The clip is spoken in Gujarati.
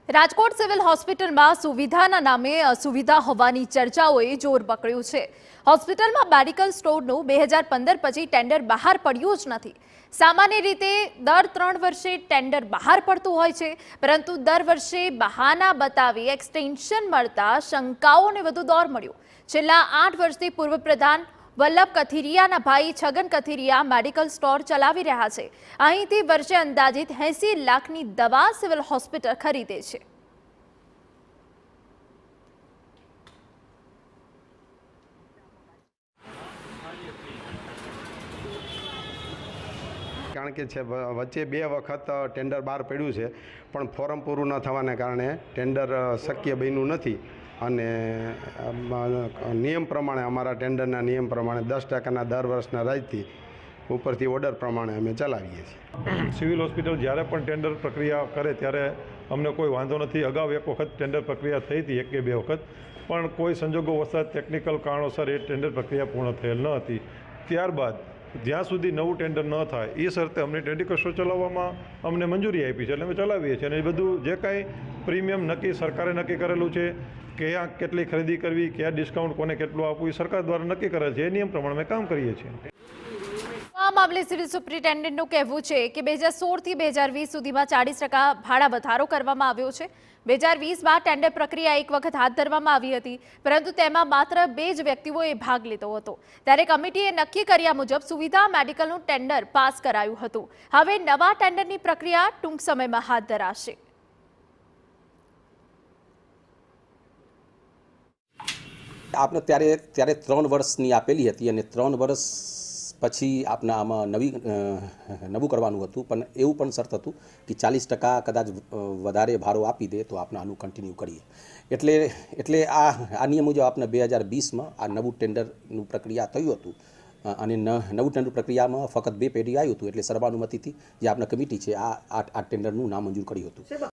રાજકોટ સિવિલ હોસ્પિટલમાં સુવિધાના નામે અસુવિધા હોવાની ચર્ચાઓએ જોર પકડ્યું છે। હોસ્પિટલમાં મેડિકલ સ્ટોરનું 2015 પછી ટેન્ડર બહાર પડ્યું જ નથી। સામાન્ય રીતે દર 3 વર્ષે ટેન્ડર બહાર પડતું હોય છે, પરંતુ દર વર્ષે બહાના બતાવી એક્સટેન્શન મળતા શંકાઓને વધુ દોર મળ્યો। છેલ્લા 8 વર્ષથી પૂર્વ પ્રધાન વલ્લભ કથિરિયાના ભાઈ છગન કથિરિયા મેડિકલ સ્ટોર ચલાવી રહ્યા છે। અહીંથી વર્ષે અંદાજિત 80 લાખની દવા સિવિલ હોસ્પિટલ ખરીદે છે। કારણ કે વચ્ચે 2 વખત ટેન્ડર બહાર પડ્યું છે, પણ ફોર્મ પૂરું ન થવાને કારણે ટેન્ડર શક્ય બન્યું નથી। અને નિયમ પ્રમાણે અમારા ટેન્ડરના નિયમ પ્રમાણે 10% દર વર્ષના રાજથી ઉપરથી ઓર્ડર પ્રમાણે અમે ચલાવીએ છીએ। સિવિલ હોસ્પિટલ જ્યારે પણ ટેન્ડર પ્રક્રિયા કરે ત્યારે અમને કોઈ વાંધો નથી। અગાઉ એક વખત ટેન્ડર પ્રક્રિયા થઈ હતી, 1 કે 2 વખત, પણ કોઈ સંજોગો વસાત ટેકનિકલ કારણોસર એ ટેન્ડર પ્રક્રિયા પૂર્ણ થયેલ ન હતી। ત્યારબાદ જ્યાં સુધી નવું ટેન્ડર ન થાય એ શરતે અમને મેડિકલ સ્ટોર ચલાવવામાં અમને મંજૂરી આપી છે, એટલે અમે ચલાવીએ છીએ। અને એ બધું જે કાંઈ પ્રીમિયમ નક્કી સરકારે નક્કી કરેલું છે, ક્યાં કેટલી ખરીદી કરવી, ક્યાં ડિસ્કાઉન્ટ કોને કેટલું આપવું, એ સરકાર દ્વારા નક્કી કરેલ છે। એ નિયમ પ્રમાણે અમે કામ કરીએ છીએ। આ મામલે સિવિલ સુપ્રિન્ટેન્ડન્ટનું કહેવું છે કે 2016 થી 2020 સુધીમાં 40% ભાડા વધારો કરવામાં આવ્યો છે। 2020માં ટેન્ડર પ્રક્રિયા એક વખત હાથ ધરવામાં આવી હતી, પરંતુ તેમાં માત્ર 2 જ વ્યક્તિઓએ ભાગ લીધો હતો। ત્યારે કમિટીએ નક્કી કર્યા મુજબ સુવિધા મેડિકલનું ટેન્ડર પાસ કરાયું હતું। હવે નવા ટેન્ડરની પ્રક્રિયા ટૂંક સમયમાં હાથ ધરાશે। આપને ત્યારે 3 વર્ષની આપેલી હતી અને 3 વર્ષ પછી આપને આમાં નવું કરવાનું હતું, પણ એવું પણ શરત હતું કે 40% કદાચ વધારે ભાડો આપી દે તો આપણે આનું કન્ટિન્યુ કરીએ। એટલે આ નિયમ મુજબ આપણે 2020માં આ નવું ટેન્ડરનું પ્રક્રિયા થયું હતું અને નવું ટેન્ડર પ્રક્રિયામાં ફક્ત 2 પેઢી આવ્યું હતું, એટલે સર્વાનુમતિથી જે આપણા કમિટી છે આ ટેન્ડરનું નામંજૂર કર્યું હતું।